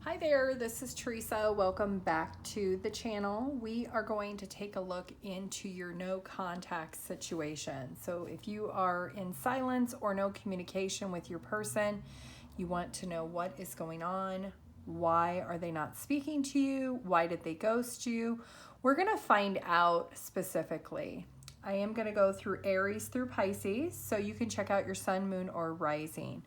Hi there, this is Teresa. Welcome back to the channel. We are going to take a look into your no contact situation. So if you are in silence or no communication with your person, you want to know what is going on, why are they not speaking to you, why did they ghost you? We're going to find out specifically. I am going to go through Aries through Pisces, so you can check out your sun, moon, or rising.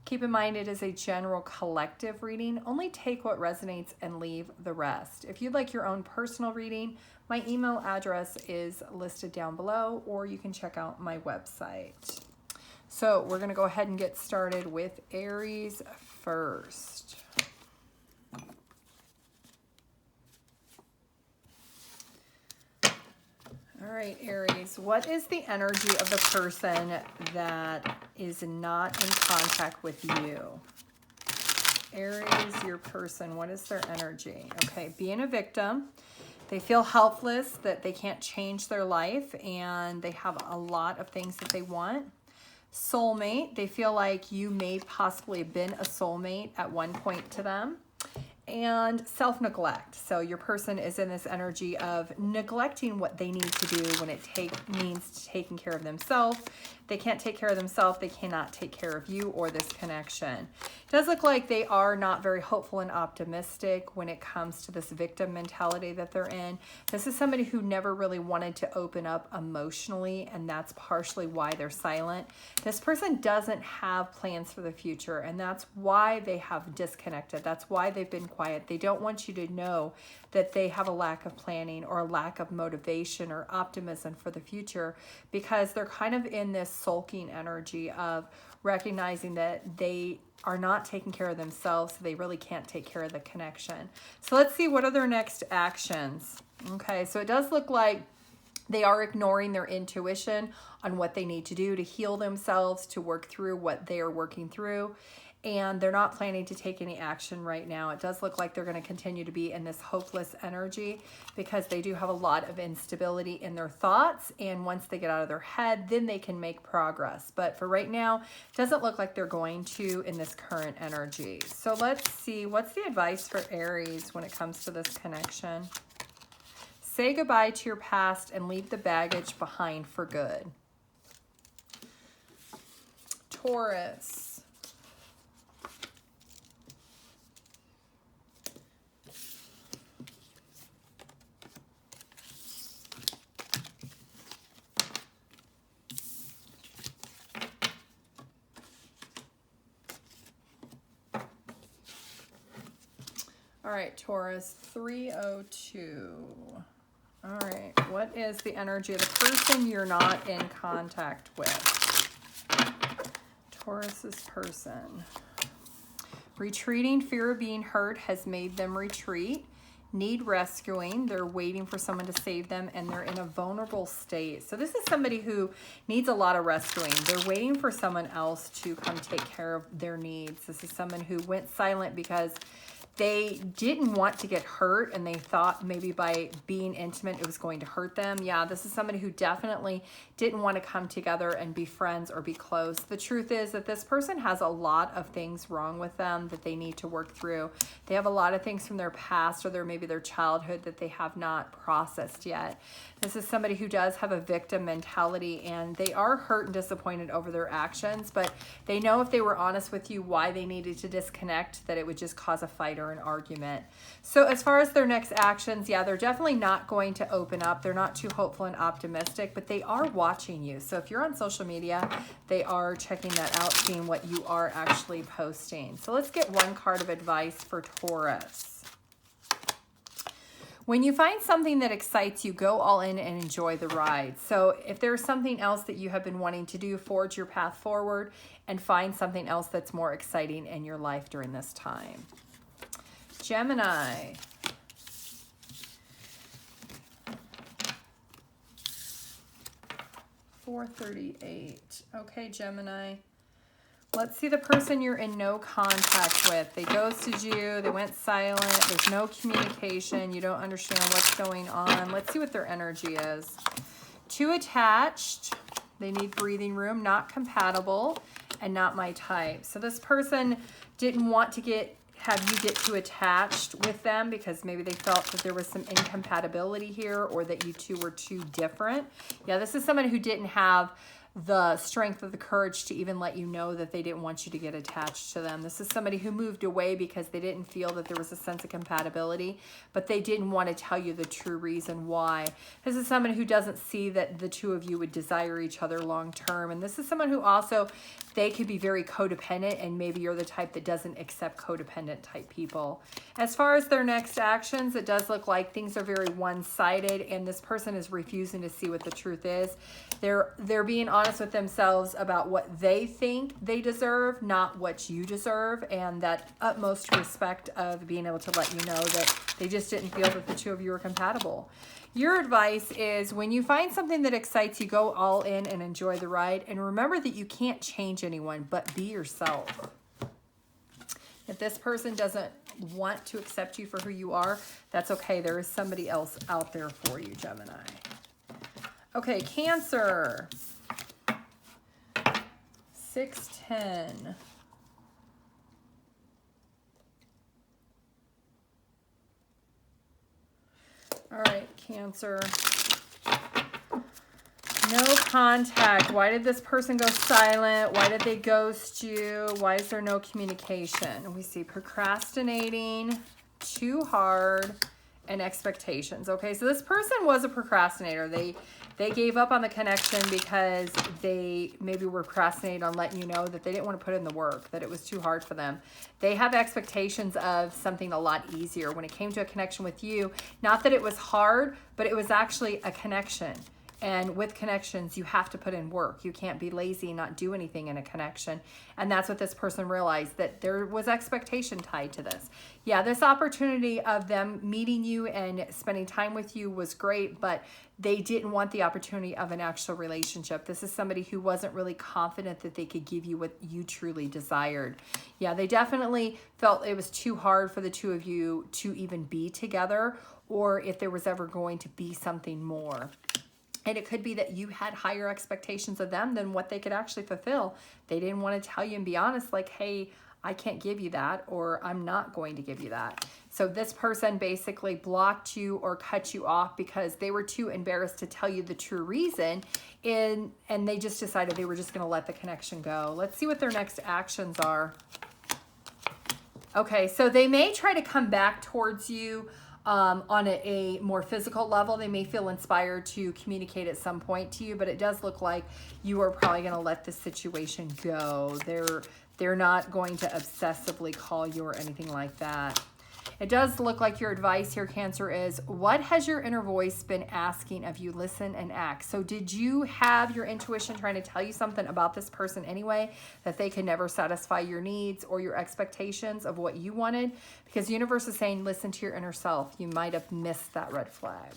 Keep in mind it is a general collective reading. Only take what resonates and leave the rest. If you'd like your own personal reading, my email address is listed down below, or you can check out my website. So we're going to go ahead and get started with Aries first. All right, Aries, what is the energy of the person that is not in contact with you? Aries, your person, what is their energy? Okay, being a victim, they feel helpless, that they can't change their life, and they have a lot of things that they want. Soulmate, they feel like you may possibly have been a soulmate at one point to them. And self-neglect. So your person is in this energy of neglecting what they need to do when it means taking care of themselves. They can't take care of themselves. They cannot take care of you or this connection. It does look like they are not very hopeful and optimistic when it comes to this victim mentality that they're in. This is somebody who never really wanted to open up emotionally, and that's partially why they're silent. This person doesn't have plans for the future, and that's why they have disconnected. That's why they've been quiet. They don't want you to know that they have a lack of planning or a lack of motivation or optimism for the future, because they're kind of in this sulking energy of recognizing that they are not taking care of themselves, so they really can't take care of the connection. So let's see, what are their next actions? Okay, so it does look like they are ignoring their intuition on what they need to do to heal themselves, to work through what they are working through. And they're not planning to take any action right now. It does look like they're going to continue to be in this hopeless energy because they do have a lot of instability in their thoughts. And once they get out of their head, then they can make progress. But for right now, it doesn't look like they're going to in this current energy. So let's see, what's the advice for Aries when it comes to this connection? Say goodbye to your past and leave the baggage behind for good. Taurus. All right, Taurus, 302. All right, what is the energy of the person you're not in contact with? Taurus's person. Retreating, fear of being hurt has made them retreat. Need rescuing, they're waiting for someone to save them, and they're in a vulnerable state. So this is somebody who needs a lot of rescuing. They're waiting for someone else to come take care of their needs. This is someone who went silent because they didn't want to get hurt, and they thought maybe by being intimate it was going to hurt them. Yeah, this is somebody who definitely didn't want to come together and be friends or be close. The truth is that this person has a lot of things wrong with them that they need to work through. They have a lot of things from their past or maybe their childhood that they have not processed yet. This is somebody who does have a victim mentality, and they are hurt and disappointed over their actions, but they know if they were honest with you why they needed to disconnect, that it would just cause a fight or an argument. So as far as their next actions, yeah, they're definitely not going to open up. They're not too hopeful and optimistic, but they are watching you. So if you're on social media, they are checking that out, seeing what you are actually posting. So let's get one card of advice for Taurus. When you find something that excites you, go all in and enjoy the ride. So if there's something else that you have been wanting to do, forge your path forward and find something else that's more exciting in your life during this time. Gemini. $438. Okay, Gemini. Let's see the person you're in no contact with. They ghosted you. They went silent. There's no communication. You don't understand what's going on. Let's see what their energy is. Too attached. They need breathing room. Not compatible. And not my type. So this person didn't want to get have you get too attached with them because maybe they felt that there was some incompatibility here or that you two were too different. Yeah, this is someone who didn't have the strength or the courage to even let you know that they didn't want you to get attached to them. This is somebody who moved away because they didn't feel that there was a sense of compatibility, but they didn't want to tell you the true reason why. This is someone who doesn't see that the two of you would desire each other long term. And this is someone who also, they could be very codependent, and maybe you're the type that doesn't accept codependent type people. As far as their next actions, it does look like things are very one-sided, and this person is refusing to see what the truth is. They're being honest with themselves about what they think they deserve, not what you deserve, and that utmost respect of being able to let you know that they just didn't feel that the two of you were compatible. Your advice is when you find something that excites you, go all in and enjoy the ride. And remember that you can't change anyone, but be yourself. If this person doesn't want to accept you for who you are, that's okay. There is somebody else out there for you, Gemini. Okay, Cancer. 610. All right, Cancer. No contact. Why did this person go silent? Why did they ghost you? Why is there no communication? We see procrastinating, too hard, and expectations. Okay, so this person was a procrastinator. They gave up on the connection because they maybe were procrastinating on letting you know that they didn't want to put in the work, that it was too hard for them. They have expectations of something a lot easier. When it came to a connection with you, not that it was hard, but it was actually a connection. And with connections, you have to put in work. You can't be lazy and not do anything in a connection. And that's what this person realized, that there was expectation tied to this. Yeah, this opportunity of them meeting you and spending time with you was great, but they didn't want the opportunity of an actual relationship. This is somebody who wasn't really confident that they could give you what you truly desired. Yeah, they definitely felt it was too hard for the two of you to even be together, or if there was ever going to be something more. And it could be that you had higher expectations of them than what they could actually fulfill. They didn't want to tell you and be honest, like, hey, I can't give you that, or I'm not going to give you that. So this person basically blocked you or cut you off because they were too embarrassed to tell you the true reason. And they just decided they were just going to let the connection go. Let's see what their next actions are. Okay, so they may try to come back towards you on a more physical level. They may feel inspired to communicate at some point to you, but it does look like you are probably going to let this situation go. They're not going to obsessively call you or anything like that. It does look like your advice here, Cancer, is what has your inner voice been asking of you? Listen and act. So did you have your intuition trying to tell you something about this person anyway, that they could never satisfy your needs or your expectations of what you wanted? Because the universe is saying, listen to your inner self. You might have missed that red flag.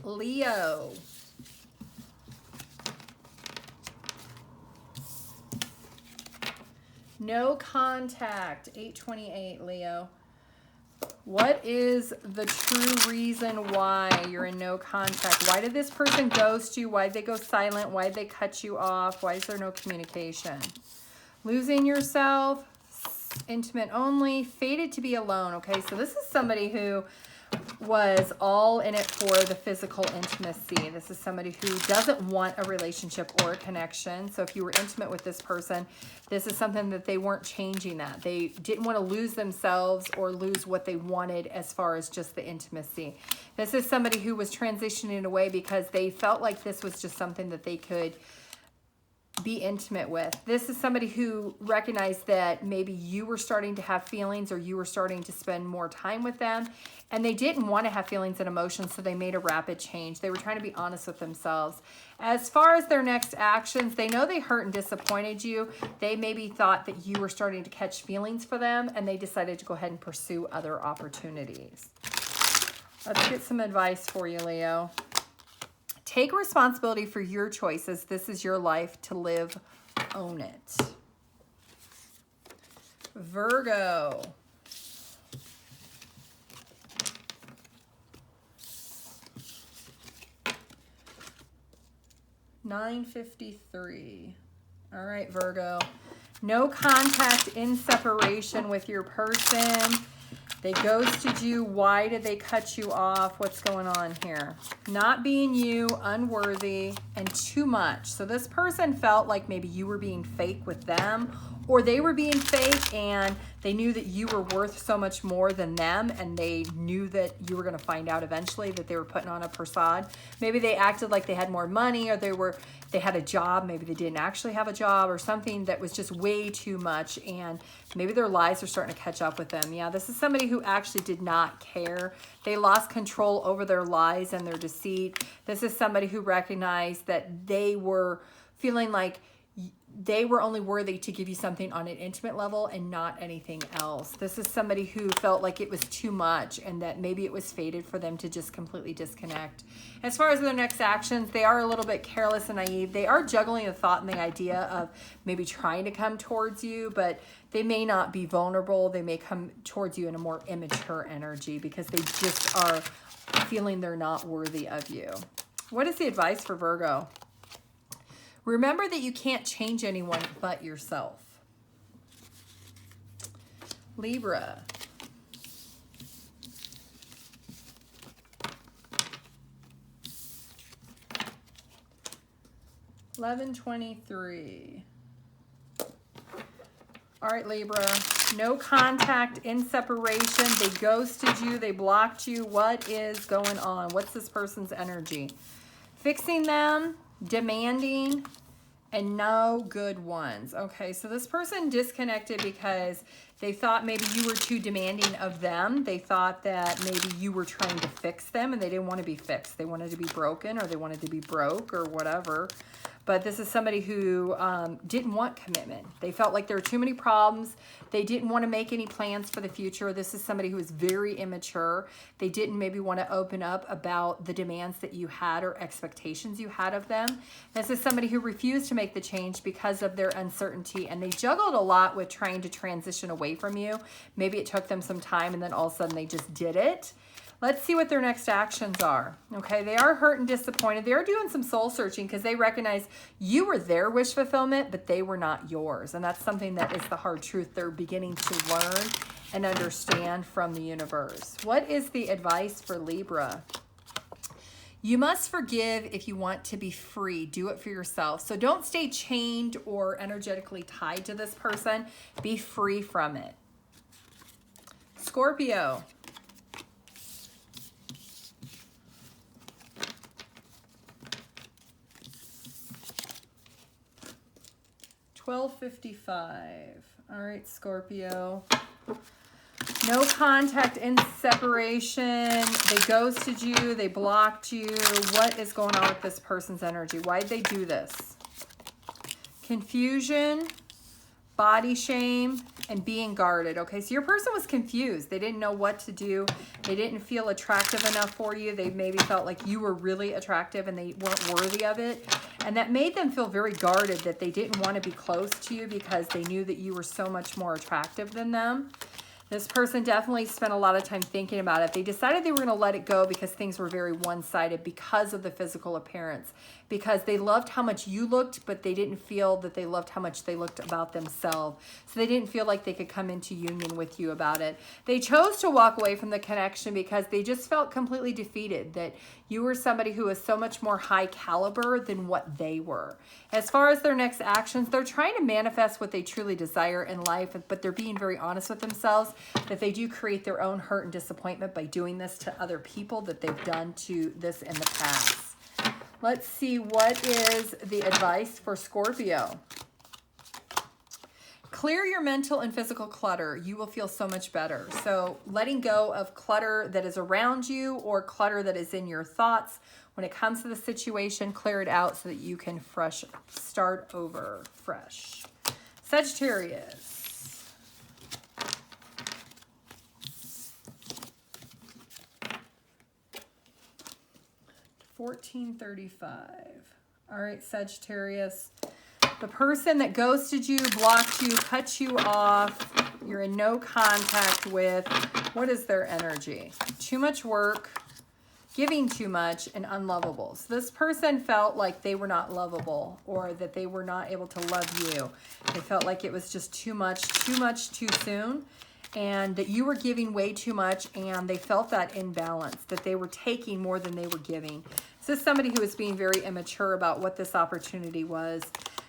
Leo. No contact. 828, Leo. What is the true reason why you're in no contact? Why did this person ghost you? Why did they go silent? Why did they cut you off? Why is there no communication? Losing yourself, intimate only, fated to be alone. Okay, so this is somebody who was all in it for the physical intimacy. This is somebody who doesn't want a relationship or a connection. So if you were intimate with this person, this is something that they weren't changing that. They didn't want to lose themselves or lose what they wanted as far as just the intimacy. This is somebody who was transitioning away because they felt like this was just something that they could be intimate with. This is somebody who recognized that maybe you were starting to have feelings or you were starting to spend more time with them, and they didn't want to have feelings and emotions, so they made a rapid change. They were trying to be honest with themselves. As far as their next actions, they know they hurt and disappointed you. They maybe thought that you were starting to catch feelings for them, and they decided to go ahead and pursue other opportunities. Let's get some advice for you, Leo. Take responsibility for your choices. This is your life to live. Own it. Virgo. $9.53. All right, Virgo. No contact in separation with your person. They ghosted you. Why did they cut you off? What's going on here? Not being you, unworthy, and too much. So this person felt like maybe you were being fake with them, or they were being fake and they knew that you were worth so much more than them, and they knew that you were going to find out eventually that they were putting on a facade. Maybe they acted like they had more money, or they had a job. Maybe they didn't actually have a job, or something that was just way too much, and maybe their lies are starting to catch up with them. Yeah, this is somebody who actually did not care. They lost control over their lies and their deceit. This is somebody who recognized that they were feeling like they were only worthy to give you something on an intimate level and not anything else. This is somebody who felt like it was too much and that maybe it was fated for them to just completely disconnect. As far as their next actions, they are a little bit careless and naive. They are juggling the thought and the idea of maybe trying to come towards you, but they may not be vulnerable. They may come towards you in a more immature energy because they just are feeling they're not worthy of you. What is the advice for Virgo? Remember that you can't change anyone but yourself. Libra. $11.23. All right, Libra. No contact in separation. They ghosted you. They blocked you. What is going on? What's this person's energy? Fixing them, demanding, and no good ones. Okay, so this person disconnected because they thought maybe you were too demanding of them. They thought that maybe you were trying to fix them and they didn't want to be fixed. They wanted to be broken, or they wanted to be broke, or whatever. But this is somebody who didn't want commitment. They felt like there were too many problems. They didn't want to make any plans for the future. This is somebody who is very immature. They didn't maybe want to open up about the demands that you had or expectations you had of them. This is somebody who refused to make the change because of their uncertainty, and they juggled a lot with trying to transition away from you. Maybe it took them some time and then all of a sudden they just did it. Let's see what their next actions are. Okay, they are hurt and disappointed. They are doing some soul searching because they recognize you were their wish fulfillment, but they were not yours. And that's something that is the hard truth they're beginning to learn and understand from the universe. What is the advice for Libra? You must forgive if you want to be free. Do it for yourself. So don't stay chained or energetically tied to this person. Be free from it. Scorpio. $12.55. All right, Scorpio. No contact in separation. They ghosted you. They blocked you. What is going on with this person's energy? Why'd they do this? Confusion, body shame, and being guarded. Okay, so your person was confused. They didn't know what to do. They didn't feel attractive enough for you. They maybe felt like you were really attractive and they weren't worthy of it. And that made them feel very guarded, that they didn't want to be close to you because they knew that you were so much more attractive than them. This person definitely spent a lot of time thinking about it. They decided they were going to let it go because things were very one-sided because of the physical appearance, because they loved how much you looked, but they didn't feel that they loved how much they looked about themselves. So they didn't feel like they could come into union with you about it. They chose to walk away from the connection because they just felt completely defeated, that you were somebody who was so much more high caliber than what they were. As far as their next actions, they're trying to manifest what they truly desire in life, but they're being very honest with themselves that they do create their own hurt and disappointment by doing this to other people that they've done to this in the past. Let's see, what is the advice for Scorpio? Clear your mental and physical clutter. You will feel so much better. So letting go of clutter that is around you or clutter that is in your thoughts. When it comes to the situation, clear it out so that you can start over fresh. Sagittarius. $14.35. All right, Sagittarius. The person that ghosted you, blocked you, cut you off, you're in no contact with, what is their energy? Too much work, giving too much, and unlovable. So this person felt like they were not lovable, or that they were not able to love you. They felt like it was just too much too soon, and that you were giving way too much, and they felt that imbalance, that they were taking more than they were giving. This is somebody who was being very immature about what this opportunity was.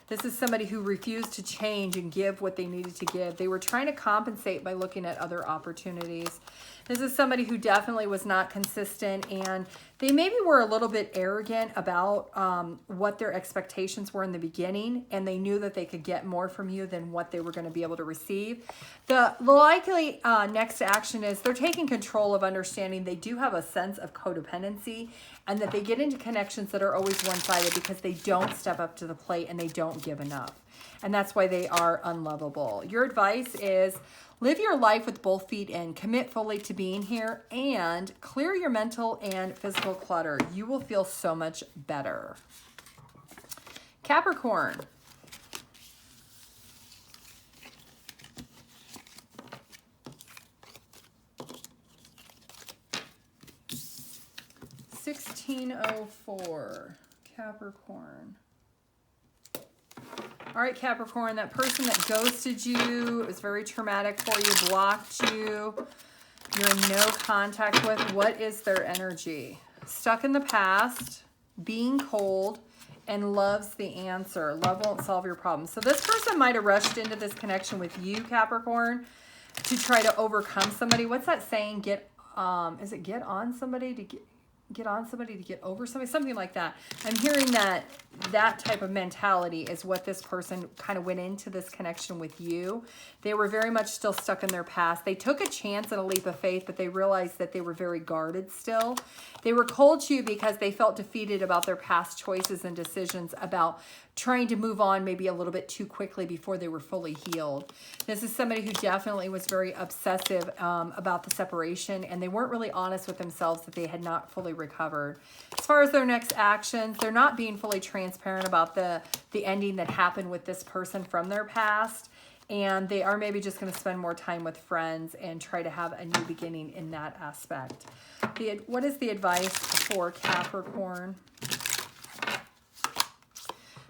This is somebody who refused to change and give what they needed to give. They were trying to compensate by looking at other opportunities. This is somebody who definitely was not consistent, and they maybe were a little bit arrogant about what their expectations were in the beginning, and they knew that they could get more from you than what they were going to be able to receive. The likely next action is they're taking control of understanding they do have a sense of codependency, and that they get into connections that are always one-sided because they don't step up to the plate and they don't give enough. And that's why they are unlovable. Your advice is live your life with both feet in, commit fully to being here, and clear your mental and physical clutter. You will feel so much better. Capricorn. $16.04, Capricorn. All right, Capricorn, that person that ghosted you, it was very traumatic for you, blocked you, you're in no contact with, what is their energy? Stuck in the past, being cold, and loves the answer. Love won't solve your problem. So this person might have rushed into this connection with you, Capricorn, to try to overcome somebody. What's that saying? Is it get on somebody to get on somebody to get over somebody, something like that. I'm hearing that type of mentality is what this person kind of went into this connection with you. They were very much still stuck in their past. They took a chance and a leap of faith, but they realized that they were very guarded still. They were cold to you because they felt defeated about their past choices and decisions, about trying to move on maybe a little bit too quickly before they were fully healed. This is somebody who definitely was very obsessive about the separation, and they weren't really honest with themselves that they had not fully recovered. As far as their next actions, they're not being fully transparent about the ending that happened with this person from their past, and they are maybe just going to spend more time with friends and try to have a new beginning in that aspect. What is the advice for Capricorn?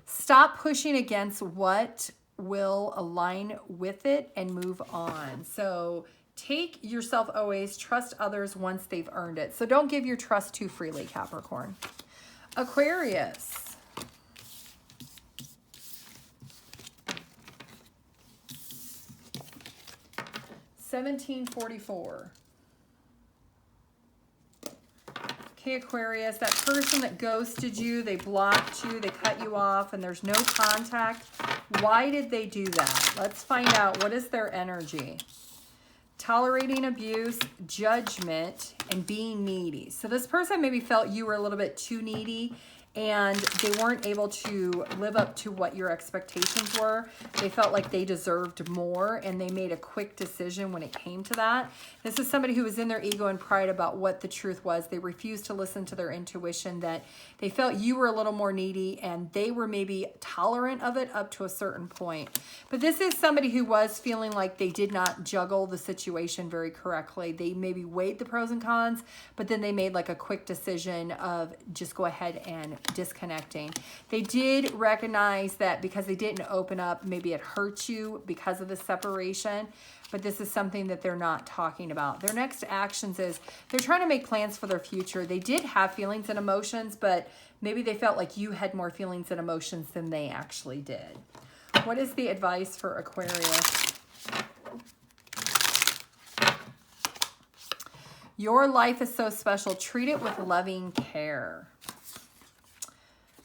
Stop pushing against what will align with it and move on. So take yourself always, trust others once they've earned it. So don't give your trust too freely, Capricorn. Aquarius. $17.44. Okay, Aquarius, that person that ghosted you, they blocked you, they cut you off, and there's no contact. Why did they do that? Let's find out. What is their energy? Tolerating abuse, judgment, and being needy. So this person maybe felt you were a little bit too needy, and they weren't able to live up to what your expectations were. They felt like they deserved more, and they made a quick decision when it came to that. This is somebody who was in their ego and pride about what the truth was. They refused to listen to their intuition, that they felt you were a little more needy, and they were maybe tolerant of it up to a certain point. But this is somebody who was feeling like they did not juggle the situation very correctly. They maybe weighed the pros and cons, but then they made like a quick decision of just go ahead and disconnecting. They did recognize that because they didn't open up, maybe it hurt you because of the separation, but this is something that they're not talking about. Their next actions is they're trying to make plans for their future. They did have feelings and emotions, but maybe they felt like you had more feelings and emotions than they actually did. What is the advice for Aquarius? Your life is so special. Treat it with loving care.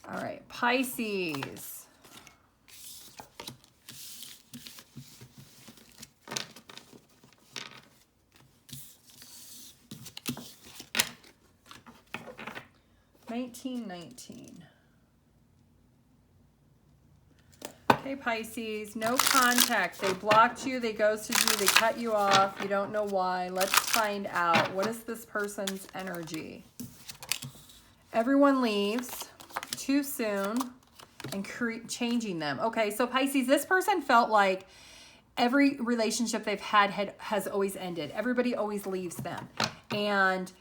All right, Pisces. $19.19. Okay, Pisces, no contact. They blocked you, they ghosted you, they cut you off. You don't know why. Let's find out. What is this person's energy? Everyone leaves too soon and changing them. Okay, so Pisces, this person felt like every relationship they've had has always ended. Everybody always leaves them. And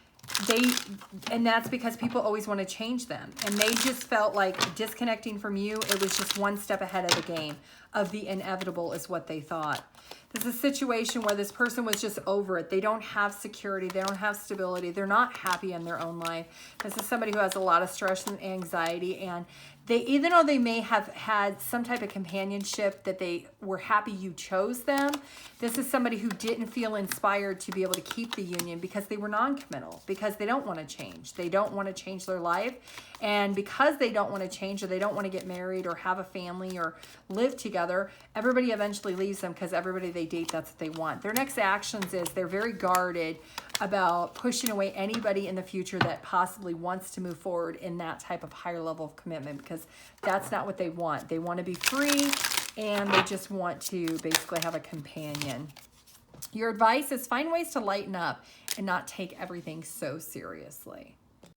and that's because people always want to change them. And they just felt like disconnecting from you, it was just one step ahead of the game of the inevitable is what they thought. This is a situation where this person was just over it. They don't have security. They don't have stability. They're not happy in their own life. This is somebody who has a lot of stress and anxiety, and even though they may have had some type of companionship that they were happy you chose them, this is somebody who didn't feel inspired to be able to keep the union because they were non-committal, because they don't want to change. They don't want to change their life. And because they don't want to change, or they don't want to get married or have a family or live together, everybody eventually leaves them because everybody they date, that's what they want. Their next actions is they're very guarded about pushing away anybody in the future that possibly wants to move forward in that type of higher level of commitment, because that's not what they want. They want to be free, and they just want to basically have a companion. Your advice is find ways to lighten up and not take everything so seriously.